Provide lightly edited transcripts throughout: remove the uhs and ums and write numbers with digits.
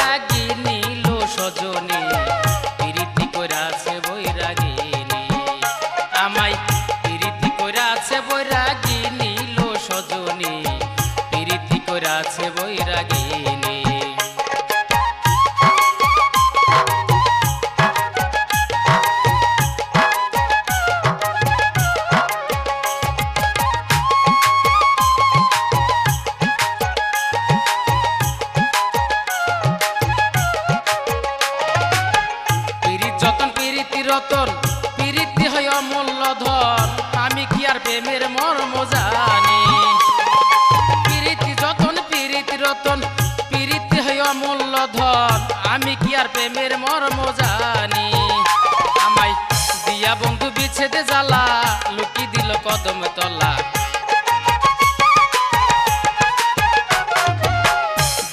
বৈরাগী নীল সজনী প্রীতি কইরাছে বৈরাগিনী আমায় প্রীতি কইরাছে বৈরাগী নীল সজনী প্রীতি কইরাছে বৈরাগিনী রতন প্রীতি হয় অমূল্য ধন আমি কি আর প্রেমের মর্ম জানি প্রীতি যতন প্রীতি রতন প্রীতি হয় অমূল্য ধন আমি কি আর প্রেমের মর্ম জানি আমায় দিয়া বন্ধু বিচ্ছেদে জ্বালা লুকি দিল কদম তলা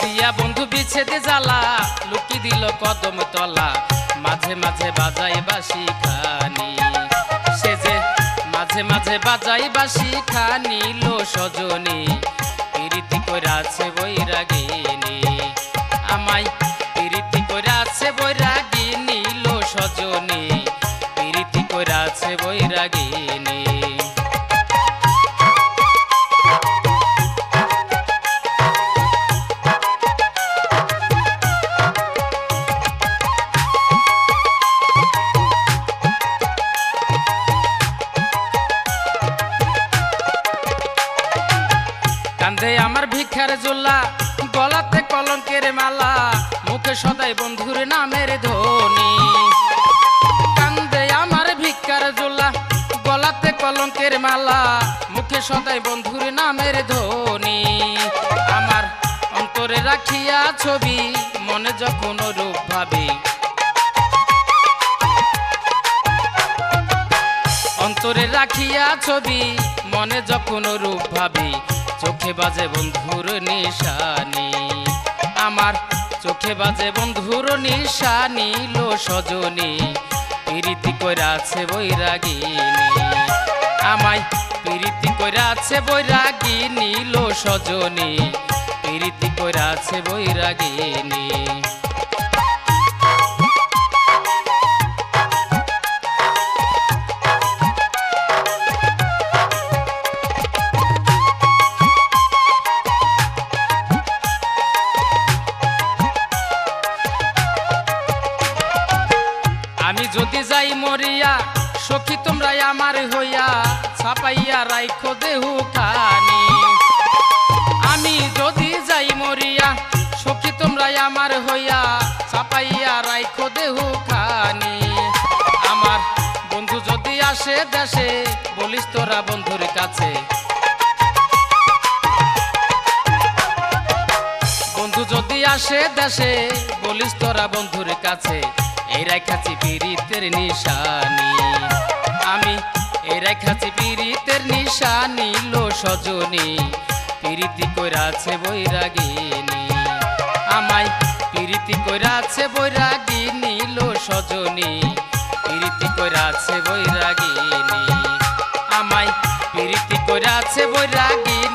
দিয়া বন্ধু বিচ্ছেদে জ্বালা লুকি দিল কদম তলা মাঝে মাঝে বাজাই বাঁশি খানি সে যে মাঝে মাঝে বাজাই বাঁশি খানি লো সজনী প্রীতি কইরাছে বৈরাগিনী আমায় প্রীতি কইরাছে বৈরাগিনী লো সজনী প্রীতি কইরাছে বৈরাগিনী কান্দে আমার ভিক্ষার জোল্লা গলাতে কলঙ্কের মালা মুখে সদাই বন্ধুর নামের ধ্বনি কান্দে আমার ভিক্ষার জোল্লা গলাতে কলঙ্কের মালা মুখে সদাই বন্ধুর নামের ধ্বনি আমার অন্তরে রাখিয়া ছবি মনে যখন রূপ ভাবি অন্তরে রাখিয়া ছবি মনে যখন রূপ ভাবি চোখে বাজে বন্ধুর নিশানি আমার চোখে বাজে বন্ধুর নিশানি লো সজনী প্রীতি কইরাছে বৈরাগিনী আমায় প্রীতি কইরাছে বৈরাগিনী লো সজনী প্রীতি কইরাছে বৈরাগিনী আমি যদি যাই মরিয়া সখী তোমরা আমার হইয়া ছাপাইয়া রাইখো দেহু খানি আমি যদি যাই মরিয়া সখী তোমরা আমার হইয়া ছাপাইয়া রাইখো দেহু খানি আমার বন্ধু যদি আসে দেশে বলিস তোরা বন্ধুর কাছে বন্ধু যদি আসে দেশে বলিস তোরা বন্ধুর কাছে এই রাখাছি পীড়িতের নিশানি আমি এই রাখাছি পীড়িতের নিশানি লো সজনী প্রীতি কইরাছে বৈরাগিনী আমায় প্রীতি কইরাছে বৈরাগিনী লো সজনী প্রীতি কইরাছে বৈরাগিনী আমায় প্রীতি কইরাছে বৈরাগিনী